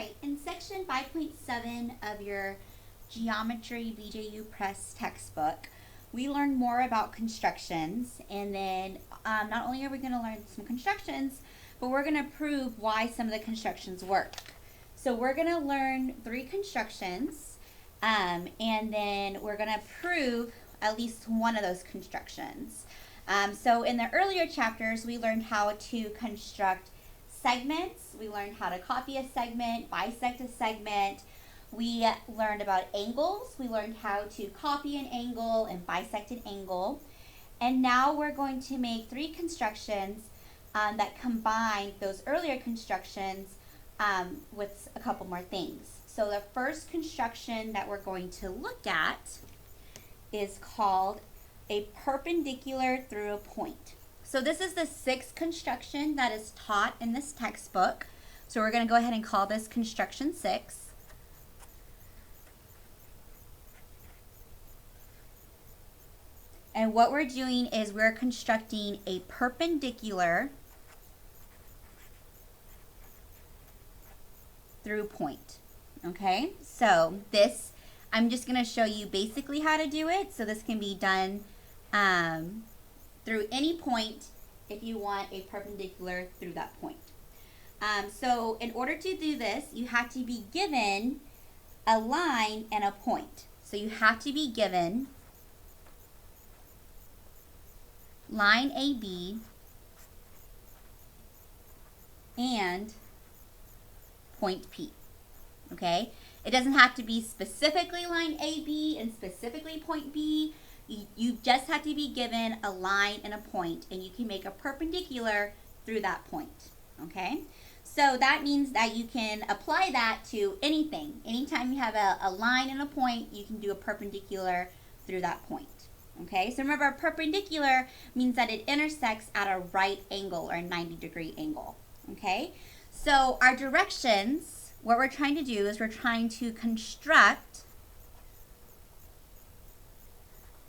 right, in section 5.7 of your Geometry BJU Press textbook, we learned more about constructions, and then not only are we going to learn some constructions, but we're going to prove why some of the constructions work. So we're going to learn 3 constructions, and then we're going to prove at least one of those constructions. So in the earlier chapters, we learned how to construct segments. We learned how to copy a segment, bisect a segment. We learned about angles. We learned how to copy an angle and bisect an angle. And now we're going to make 3 constructions that combine those earlier constructions with a couple more things. So the first construction that we're going to look at is called a perpendicular through a point. So this is the 6th construction that is taught in this textbook. So we're going to go ahead and call this construction 6. And what we're doing is we're constructing a perpendicular through point. Okay, so this, I'm just going to show you basically how to do it. So this can be done through any point if you want a perpendicular through that point. So in order to do this, you have to be given a line and a point. So you have to be given line AB and point P. Okay? It doesn't have to be specifically line AB and specifically point B. You just have to be given a line and a point, and you can make a perpendicular through that point. Okay? So that means that you can apply that to anything. Anytime you have a line and a point, you can do a perpendicular through that point. Okay? So remember, a perpendicular means that it intersects at a right angle or a 90-degree angle. Okay? So our directions, what we're trying to do is we're trying to construct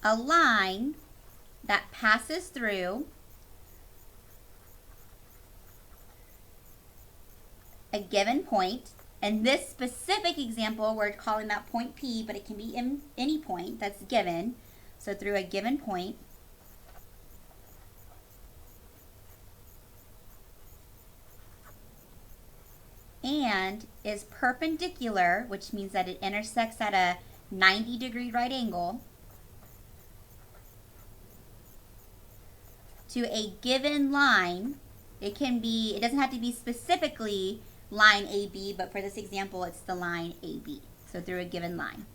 a line that passes through a given point. In this specific example, we're calling that point P, but it can be in any point that's given. So through a given point. And is perpendicular, which means that it intersects at a 90-degree right angle, to a given line. It doesn't have to be specifically line AB, but for this example, it's the line AB. So through a given line.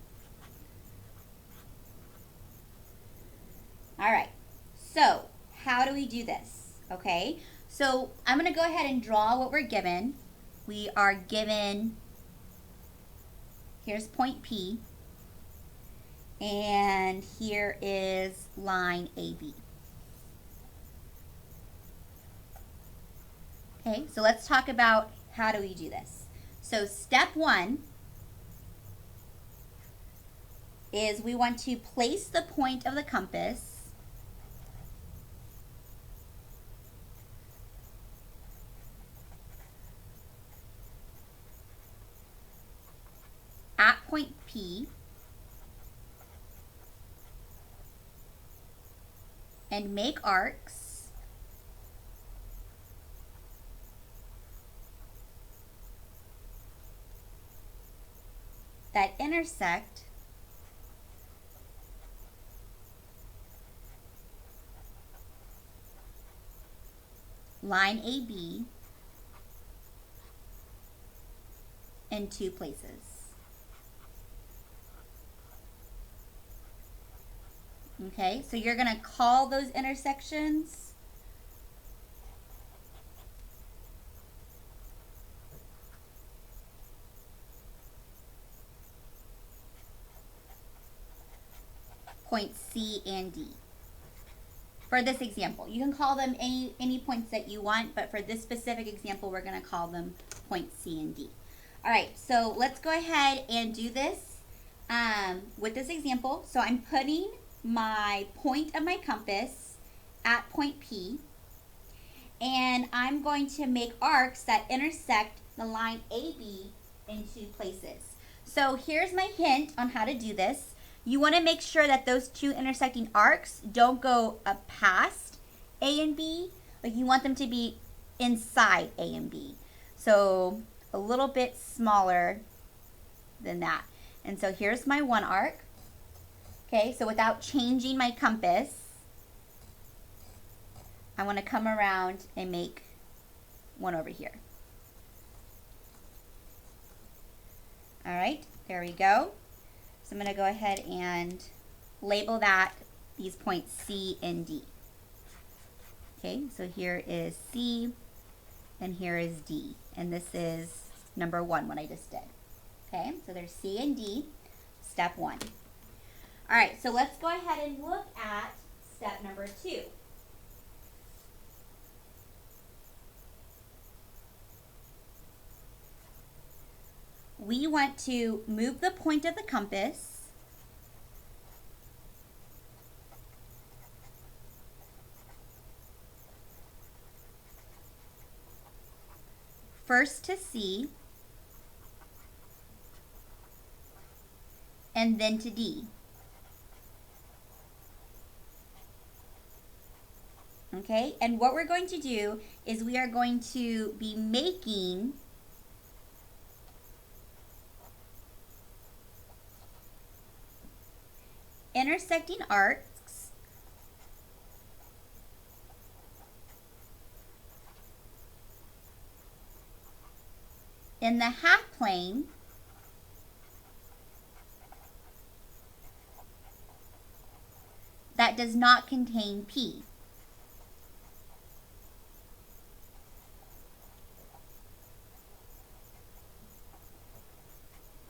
All right, so how do we do this? Okay, so I'm going to go ahead and draw what we're given. We are given, here's point P, and here is line AB. Okay, so let's talk about how do we do this. So step 1 is we want to place the point of the compass at point P and make arcs that intersect line AB in 2 places. Okay, so you're going to call those intersections points C and D. For this example, you can call them any points that you want, but for this specific example, we're going to call them points C and D. All right, so let's go ahead and do this with this example. So I'm putting my point of my compass at point P, and I'm going to make arcs that intersect the line AB into places. So here's my hint on how to do this. You want to make sure that those two intersecting arcs don't go up past A and B. Like you want them to be inside A and B. So a little bit smaller than that. And so here's my one arc. Okay, so without changing my compass, I want to come around and make one over here. All right, there we go. So I'm going to go ahead and label that these points C and D. Okay, so here is C and here is D. And this is number 1, what I just did. Okay, so there's C and D, step 1. All right, so let's go ahead and look at step number 2. We want to move the point of the compass first to C and then to D. Okay, and what we're going to do is we are going to be making intersecting arcs in the half plane that does not contain P.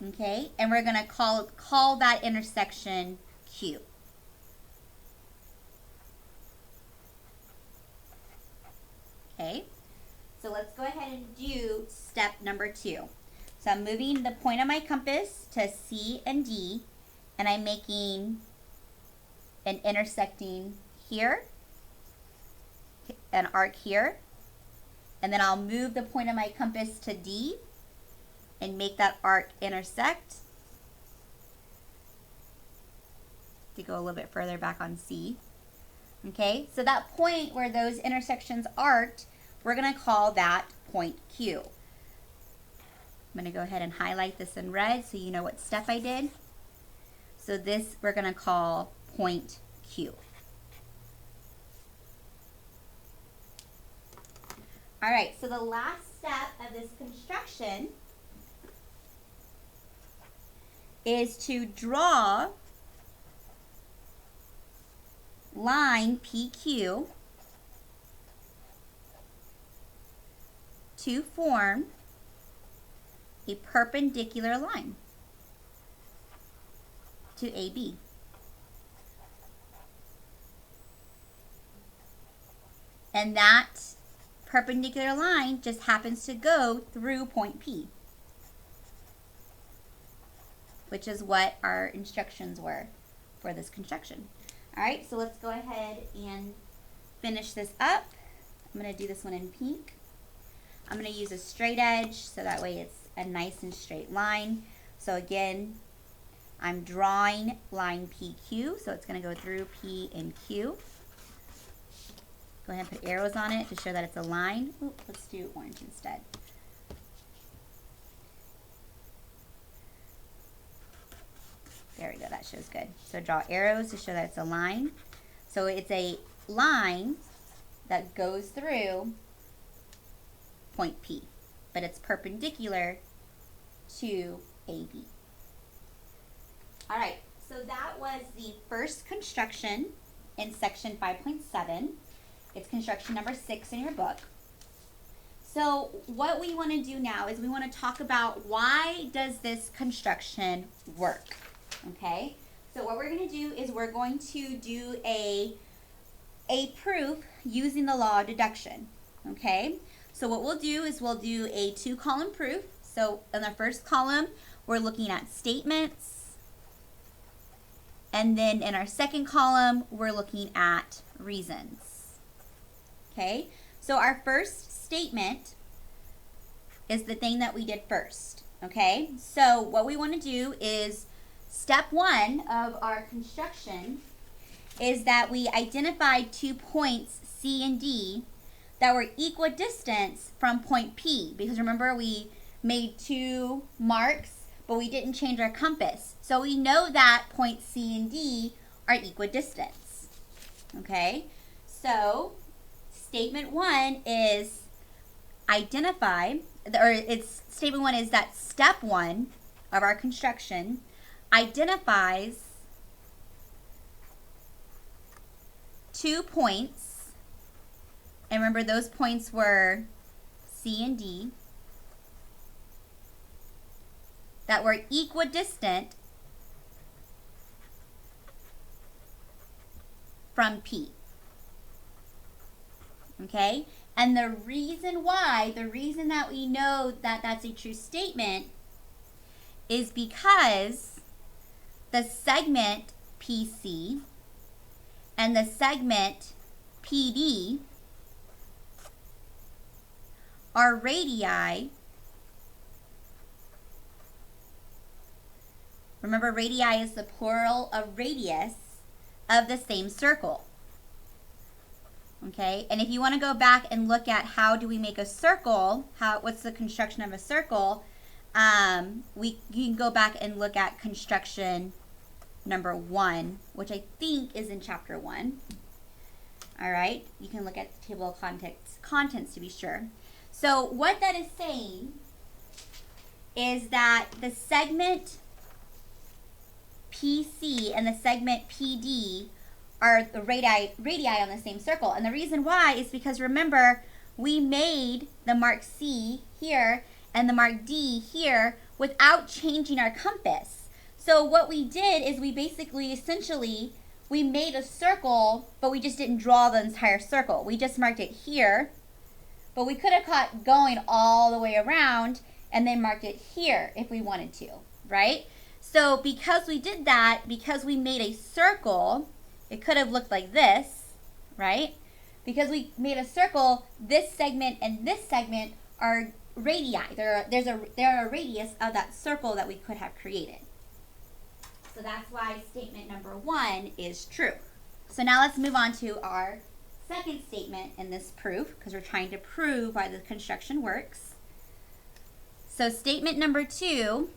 Okay, and we're going to call that intersection Q. Okay, so let's go ahead and do step number 2. So I'm moving the point of my compass to C and D, and I'm making an intersecting here, an arc here, and then I'll move the point of my compass to D and make that arc intersect to go a little bit further back on C. Okay, so that point where those intersections arced, we're going to call that point Q. I'm going to go ahead and highlight this in red so you know what step I did. So this we're going to call point Q. All right, so the last step of this construction is to draw line PQ to form a perpendicular line to AB. And that perpendicular line just happens to go through point P, which is what our instructions were for this construction. All right, so let's go ahead and finish this up. I'm going to do this one in pink. I'm going to use a straight edge so that way it's a nice and straight line. So again, I'm drawing line PQ, so it's going to go through P and Q. Go ahead and put arrows on it to show that it's a line. Ooh, let's do orange instead. There we go, that shows good. So draw arrows to show that it's a line. So it's a line that goes through point P, but it's perpendicular to AB. All right, so that was the first construction in section 5.7. It's construction number 6 in your book. So what we want to do now is we want to talk about why does this construction work? Okay, so what we're going to do is we're going to do a proof using the law of deduction. Okay, so what we'll do is we'll do a 2-column proof. So in the first column, we're looking at statements. And then in our second column, we're looking at reasons. Okay, so our first statement is the thing that we did first. Okay, so what we want to do is step 1 of our construction is that we identified 2 points C and D that were equidistant from point P, because remember we made 2 marks but we didn't change our compass. So we know that points C and D are equidistant. Okay, so statement 1 is statement 1 is that step 1 of our construction identifies 2 points, and remember those points were C and D, that were equidistant from P. Okay, and the reason that we know that that's a true statement is because the segment PC and the segment PD are radii. Remember, radii is the plural of radius of the same circle. Okay, and if you want to go back and look at how do we make a circle, what's the construction of a circle, you can go back and look at construction number 1, which I think is in chapter 1. All right, you can look at the table of contents to be sure. So what that is saying is that the segment PC and the segment PD are the radii on the same circle. And the reason why is because remember, we made the mark C here and the mark D here without changing our compass. So what we did is we essentially made a circle, but we just didn't draw the entire circle. We just marked it here, but we could have kept going all the way around and then marked it here if we wanted to, right? So because we did that, because we made a circle, it could have looked like this, right? Because we made a circle, this segment and this segment are radii. They're a radius of that circle that we could have created. So that's why statement number 1 is true. So now let's move on to our second statement in this proof, because we're trying to prove why the construction works. So statement number 2,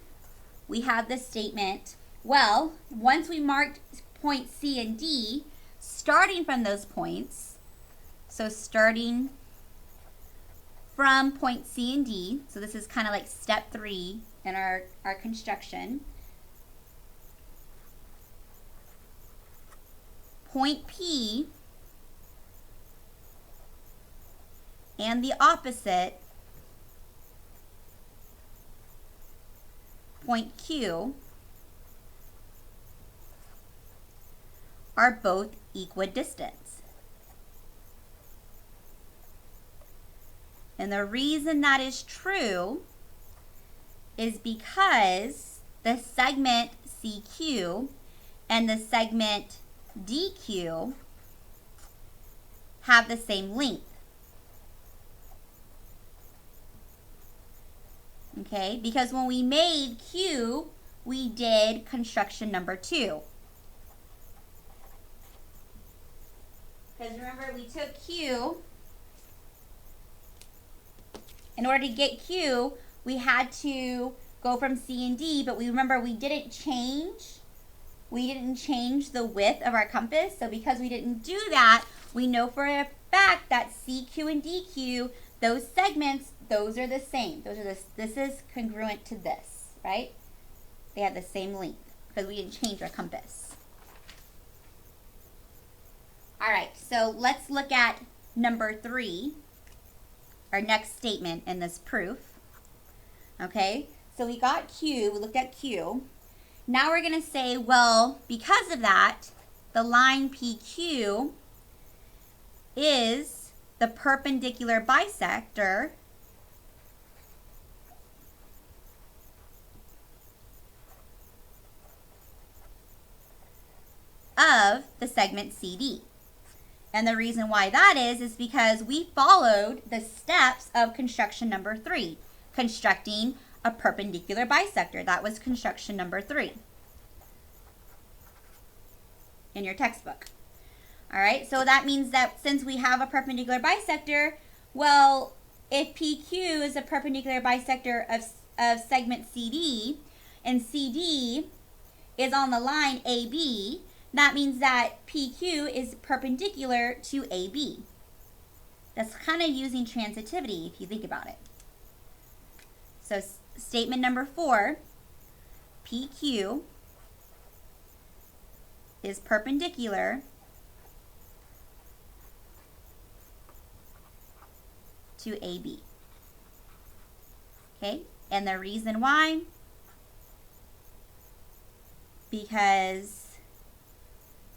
we have this statement, well, once we marked points C and D, starting from those points, so starting from point C and D, so this is kind of like step 3 in our construction, point P and the opposite, point Q, are both equidistant. And the reason that is true is because the segment CQ and the segment DQ have the same length. Okay, because when we made Q, we did construction number 2. Because remember, we took Q. In order to get Q, we had to go from C and D, but remember we didn't change the width of our compass. So because we didn't do that, we know for a fact that CQ and DQ, those segments, those are the same. This is congruent to this, right? They have the same length because we didn't change our compass. All right, so let's look at number 3, our next statement in this proof. Okay, so we got Q, we looked at Q. Now we're going to say, well, because of that, the line PQ is the perpendicular bisector of the segment CD. And the reason why that is because we followed the steps of construction number 3, constructing a perpendicular bisector. That was construction number 3 in your textbook. All right, so that means that since we have a perpendicular bisector, well, if PQ is a perpendicular bisector of segment CD, and CD is on the line AB, that means that PQ is perpendicular to AB. That's kind of using transitivity if you think about it. So statement number 4, PQ is perpendicular to AB. Okay, and the reason why, because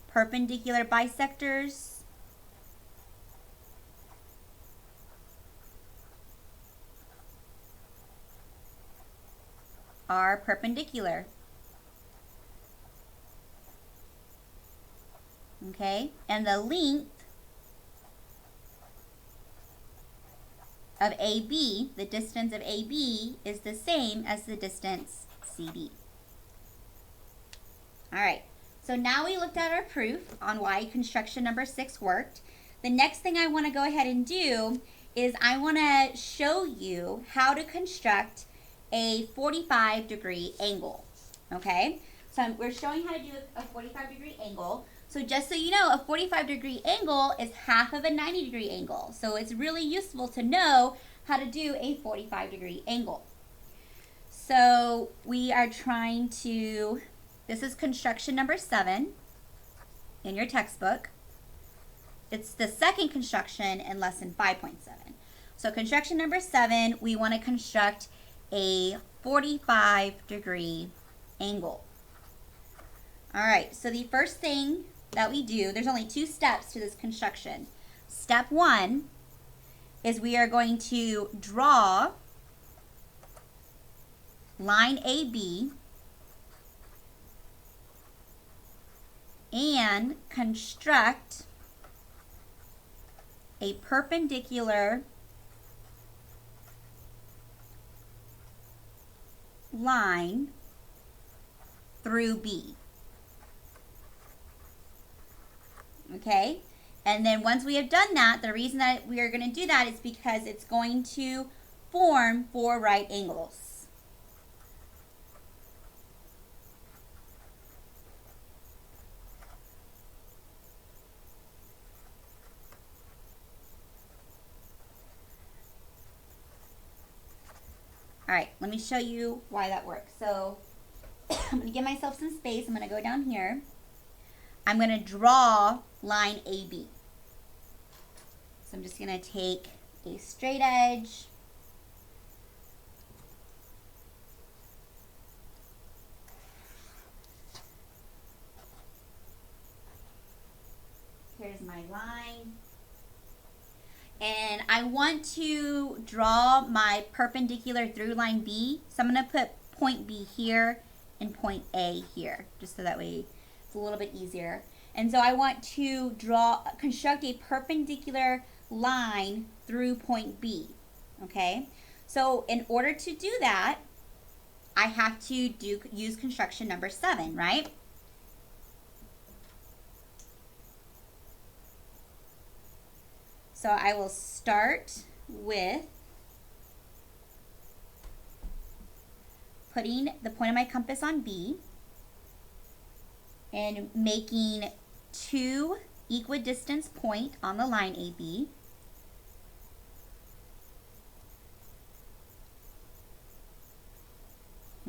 perpendicular bisectors are perpendicular. Okay, and the length of AB, the distance of AB, is the same as the distance CD. All right, so now we looked at our proof on why construction number 6 worked. The next thing I want to go ahead and do is I want to show you how to construct a 45-degree angle. Okay, so we're showing how to do a 45-degree angle. So just so you know, a 45-degree angle is half of a 90-degree angle. So it's really useful to know how to do a 45-degree angle. So we are trying to, this is construction number 7 in your textbook. It's the second construction in lesson 5.7. So construction number 7, we want to construct a 45-degree angle. All right, so the first thing that we do, there's only 2 steps to this construction. Step 1 is we are going to draw line AB and construct a perpendicular line through B. Okay, and then once we have done that, the reason that we are going to do that is because it's going to form 4 right angles. All right, let me show you why that works. So I'm going to give myself some space. I'm going to go down here. I'm going to draw line AB. So I'm just going to take a straight edge. Here's my line. And I want to draw my perpendicular through line B. So I'm going to put point B here and point A here, just so that way it's a little bit easier. And so I want to construct a perpendicular line through point B, okay? So in order to do that, I have to use construction number 7, right? So I will start with putting the point of my compass on B and making 2 equidistant points on the line AB.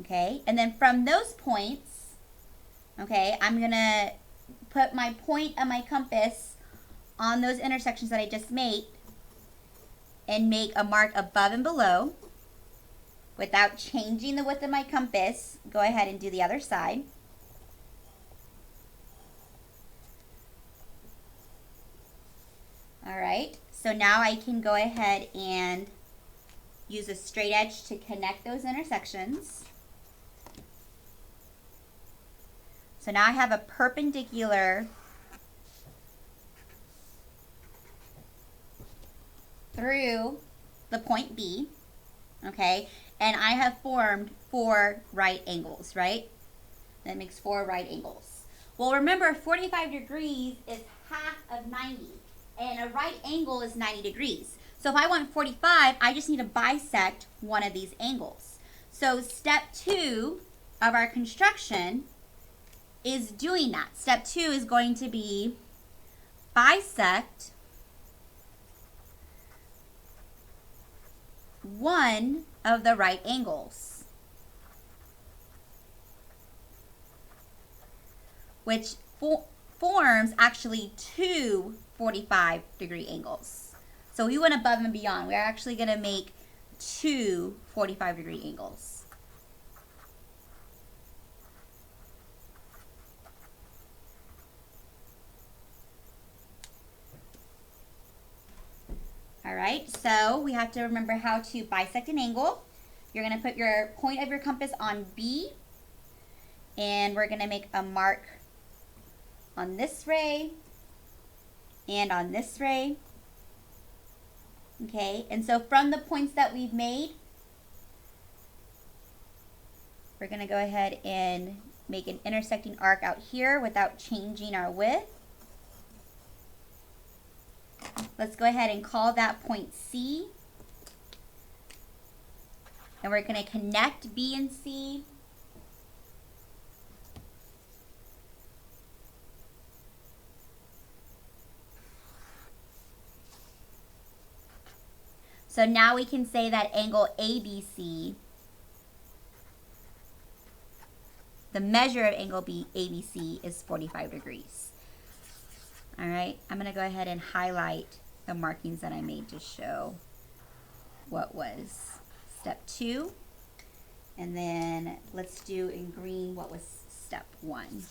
Okay, and then from those points, okay, I'm gonna put my point of my compass on those intersections that I just made and make a mark above and below. Without changing the width of my compass, go ahead and do the other side. All right, so now I can go ahead and use a straight edge to connect those intersections. So now I have a perpendicular through the point B, okay? and I have formed 4 right angles, right? That makes 4 right angles. Well, remember, 45 degrees is half of 90, and a right angle is 90 degrees. So if I want 45, I just need to bisect one of these angles. So step 2 of our construction is doing that. Step 2 is going to be bisect one of the right angles, which forms actually 2 45-degree angles. So we went above and beyond. We're actually going to make 2 45-degree angles. All right, so we have to remember how to bisect an angle. You're going to put your point of your compass on B, and we're going to make a mark on this ray and on this ray. Okay, and so from the points that we've made, we're going to go ahead and make an intersecting arc out here without changing our width. Let's go ahead and call that point C. And we're going to connect B and C. So now we can say that angle ABC, the measure of angle ABC is 45 degrees. All right, I'm going to go ahead and highlight the markings that I made to show what was step 2. And then let's do in green what was step 1.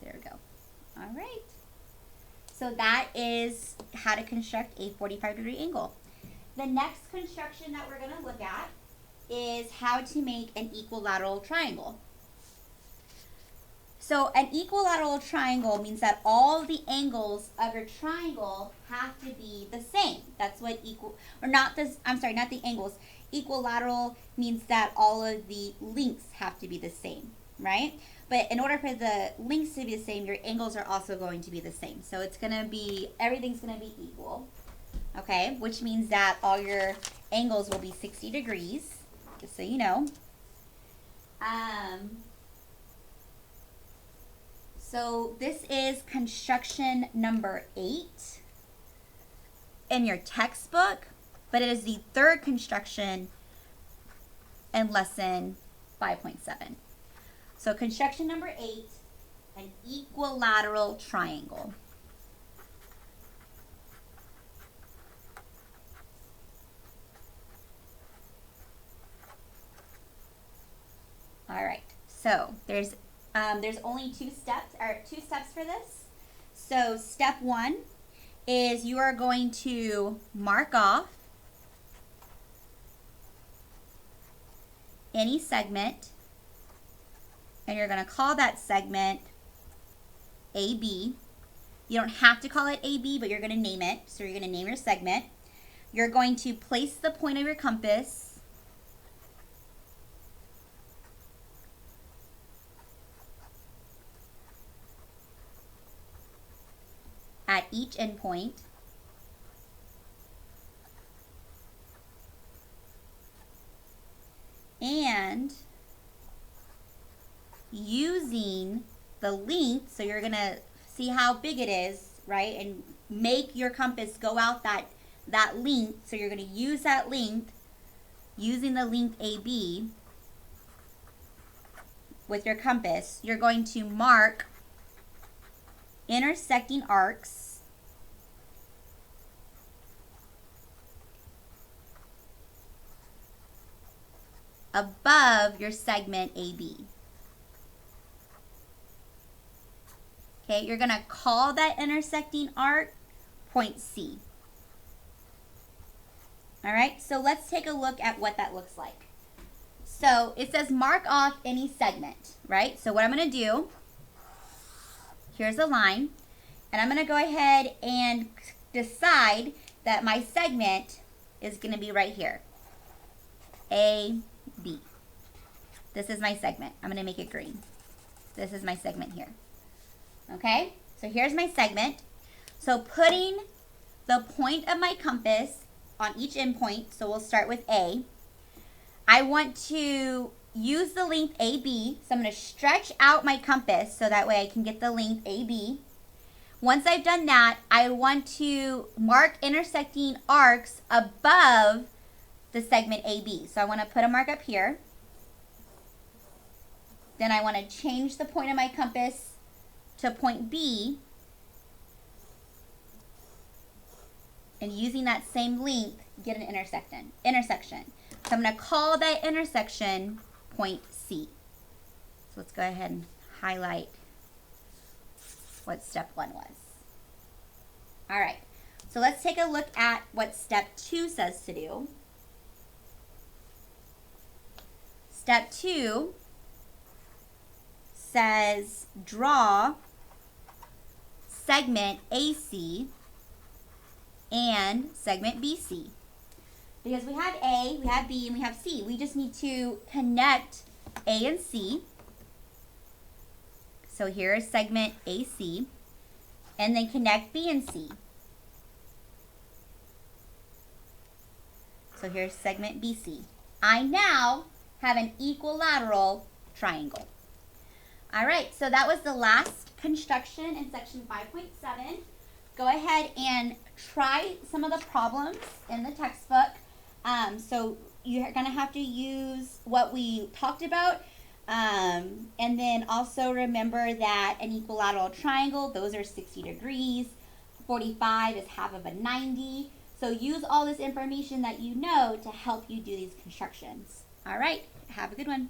There we go. All right. So that is how to construct a 45-degree angle. The next construction that we're going to look at is how to make an equilateral triangle. So an equilateral triangle means that all the angles of your triangle have to be the same. That's what not the angles. Equilateral means that all of the lengths have to be the same, right? But in order for the lengths to be the same, your angles are also going to be the same. So it's going to be, everything's going to be equal, okay? Which means that all your angles will be 60 degrees, just so you know. So this is construction number 8 in your textbook, but it is the 3rd construction in lesson 5.7. So construction number 8, an equilateral triangle. All right, so there's only 2 steps for this. So step 1 is you are going to mark off any segment, and you're going to call that segment AB. You don't have to call it AB, but you're going to name it. So you're going to name your segment. You're going to place the point of your compass at each endpoint. And using the length, so you're gonna see how big it is, right? And make your compass go out that length. So you're gonna use that length, using the length AB with your compass. You're going to mark intersecting arcs above your segment AB. Okay, you're going to call that intersecting arc point C. All right, so let's take a look at what that looks like. So it says mark off any segment, right? So what I'm going to do, here's a line, and I'm going to go ahead and decide that my segment is going to be right here. A, B. This is my segment. I'm going to make it green. This is my segment here. Okay? So here's my segment. So putting the point of my compass on each endpoint, so we'll start with A. I want to use the length AB, so I'm going to stretch out my compass so that way I can get the length AB. Once I've done that, I want to mark intersecting arcs above the segment AB. So I want to put a mark up here. Then I want to change the point of my compass to point B. And using that same length, get an intersection. So I'm going to call that intersection point C. So let's go ahead and highlight what step 1 was. All right, so let's take a look at what step 2 says to do. Step 2 says draw segment AC and segment BC. Because we have A, we have B, and we have C. We just need to connect A and C. So here is segment AC. And then connect B and C. So here's segment BC. I now have an equilateral triangle. All right, so that was the last construction in section 5.7. Go ahead and try some of the problems in the textbook. So you're going to have to use what we talked about. And then also remember that an equilateral triangle, those are 60 degrees. 45 is half of a 90. So use all this information that you know to help you do these constructions. All right, have a good one.